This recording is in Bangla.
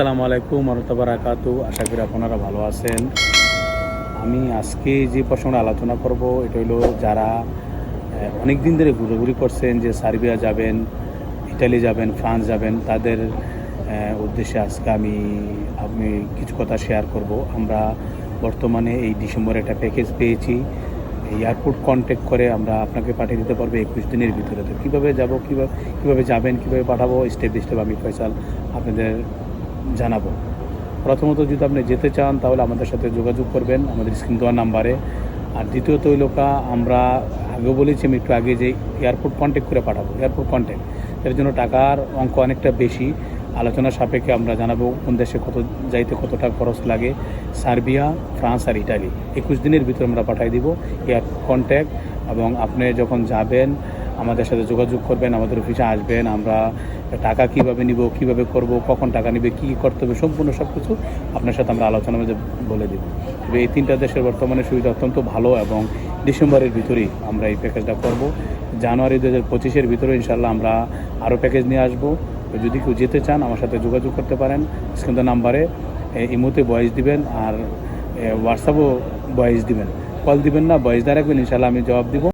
আসসালামু আলাইকুম ওয়া বারাকাতু। আশা করি আপনারা ভালো আছেন। আমি আজকে যে প্রসঙ্গে আলোচনা করব এটা হলো যারা অনেক দিন ধরে ঘুরাঘুরি করছেন যে সার্বিয়া যাবেন, ইটালি যাবেন, ফ্রান্স যাবেন, তাদের উদ্দেশ্যে আজকে আমি কিছু কথা শেয়ার করব। আমরা বর্তমানে এই ডিসেম্বরে একটা প্যাকেজ পেয়েছি। এয়ারপোর্ট কন্ট্যাক্ট করে আমরা আপনাকে পাঠিয়ে দিতে পারবো 21 দিনের ভিতরে। তো কীভাবে যাব, কীভাবে যাবেন, কীভাবে পাঠাবো, স্টেপ বাই স্টেপ আমি ফয়সাল আপনাদের জানাবো। প্রথমত যদি আপনি যেতে চান তাহলে আমাদের সাথে যোগাযোগ করবেন আমাদের স্ক্রিন দেওয়া নাম্বারে। আর দ্বিতীয়ত হইল আমরা আগেও বলেছি, আমি একটু আগে যে এয়ারপোর্ট কন্ট্যাক্ট করে পাঠাবো, এয়ারপোর্ট কন্ট্যাক্ট এর জন্য টাকার অঙ্ক অনেকটা বেশি। আলোচনা সাপেক্ষে আমরা জানাবো কোন দেশে কত টাকা খরচ লাগে। সার্বিয়া, ফ্রান্স আর ইটালি 21 দিনের ভিতরে আমরা পাঠিয়ে দিব এয়ারপোর্ট কন্ট্যাক্ট। এবং আপনি যখন যাবেন আমাদের সাথে যোগাযোগ করবেন, আমাদের অফিসে আসবেন। আমরা টাকা কীভাবে নিব, কীভাবে করব, কখন টাকা নেবে, কী করতে হবে, সম্পূর্ণ সব কিছু আপনার সাথে আমরা আলোচনার মধ্যে বলে দেব। তবে এই তিনটা দেশের বর্তমানে সুবিধা অত্যন্ত ভালো এবং ডিসেম্বরের ভিতরেই আমরা এই প্যাকেজটা করব। জানুয়ারি 2025-এর ভিতরে ইনশাল্লাহ আমরা আরও প্যাকেজ নিয়ে আসবো। তো যদি কেউ যেতে চান আমার সাথে যোগাযোগ করতে পারেন। স্ক্রিন নাম্বারে ইমোতে ভয়েস দিবেন আর হোয়াটসঅ্যাপও ভয়েস দিবেন, কল দিবেন না, ভয়েস দিয়ে রাখবেন, ইনশাল্লাহ আমি জবাব দিব।